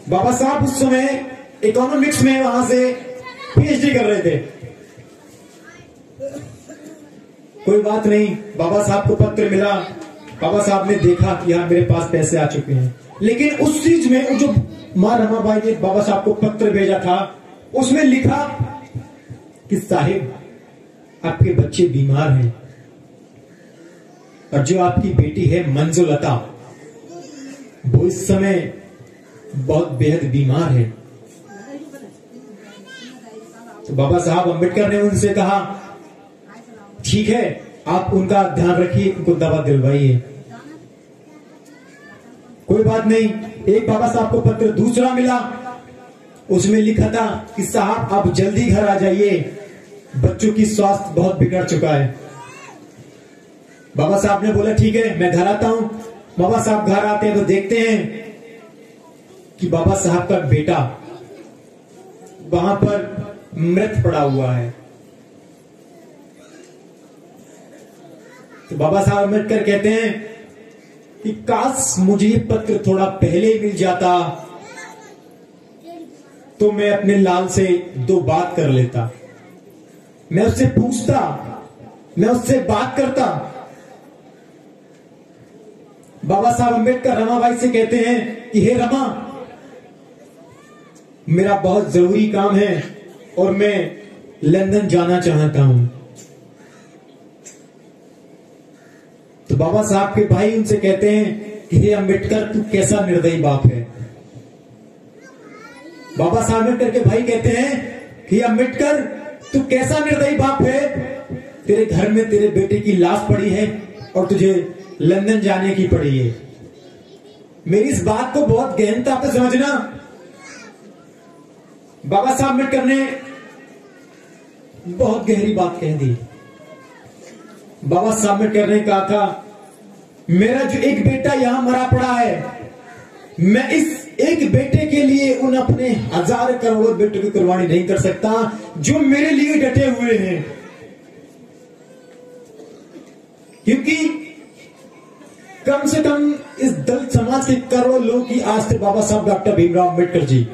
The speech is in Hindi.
बाबा साहब उस समय इकोनॉमिक्स में वहां से पीएचडी कर रहे थे। कोई बात नहीं, बाबा साहब को पत्र मिला, बाबा साहब ने देखा कि यार मेरे पास पैसे आ चुके हैं। लेकिन उस चीज में जो मां रमाबाई ने बाबा साहब को पत्र भेजा था, उसमें लिखा कि साहिब आपके बच्चे बीमार हैं और जो आपकी बेटी है मंजुलता, वो इस समय बहुत बेहद बीमार है। तो बाबा साहब अम्बेडकर ने उनसे कहा ठीक है, आप उनका ध्यान रखिए, उनको दवा दिलवाइए। कोई बात नहीं, एक बाबा साहब को पत्र दूसरा मिला, उसमें लिखा था कि साहब आप जल्दी घर आ जाइए, बच्चों की स्वास्थ्य बहुत बिगड़ चुका है। बाबा साहब ने बोला ठीक है, मैं घर आता हूं। बाबा साहब घर आते हैं तो देखते हैं कि बाबा साहब का बेटा वहां पर मृत पड़ा हुआ है। तो बाबा साहब अम्बेडकर कहते हैं कि काश मुझे ये पत्र थोड़ा पहले मिल जाता तो मैं अपने लाल से दो बात कर लेता, मैं उससे पूछता, मैं उससे बात करता। बाबा साहब अम्बेडकर रमाबाई से कहते हैं कि हे रमा, मेरा बहुत जरूरी काम है और मैं लंदन जाना चाहता हूं। तो बाबा साहब के भाई उनसे कहते हैं कि हे अम्बेडकर, तू कैसा निर्दयी बाप है। बाबा साहब अम्बेडकर के भाई कहते हैं कि अम्बेडकर, तू कैसा निर्दयी बाप है, तेरे घर में तेरे बेटे की लाश पड़ी है और तुझे लंदन जाने की पड़ी है। मेरी इस बात को बहुत गहनता से समझना। बाबा साहब अम्बेडकर ने बहुत गहरी बात कह दी। बाबा साहब अम्बेडकर ने कहा था, मेरा जो एक बेटा यहां मरा पड़ा है, मैं इस एक बेटे के लिए उन अपने 1000 करोड़ बेटों की कुर्बानी नहीं कर सकता जो मेरे लिए डटे हुए हैं। क्योंकि कम से कम इस दलित समाज के करोड़ों लोगों की आज थे बाबा साहब डॉक्टर भीमराव अम्बेडकर जी।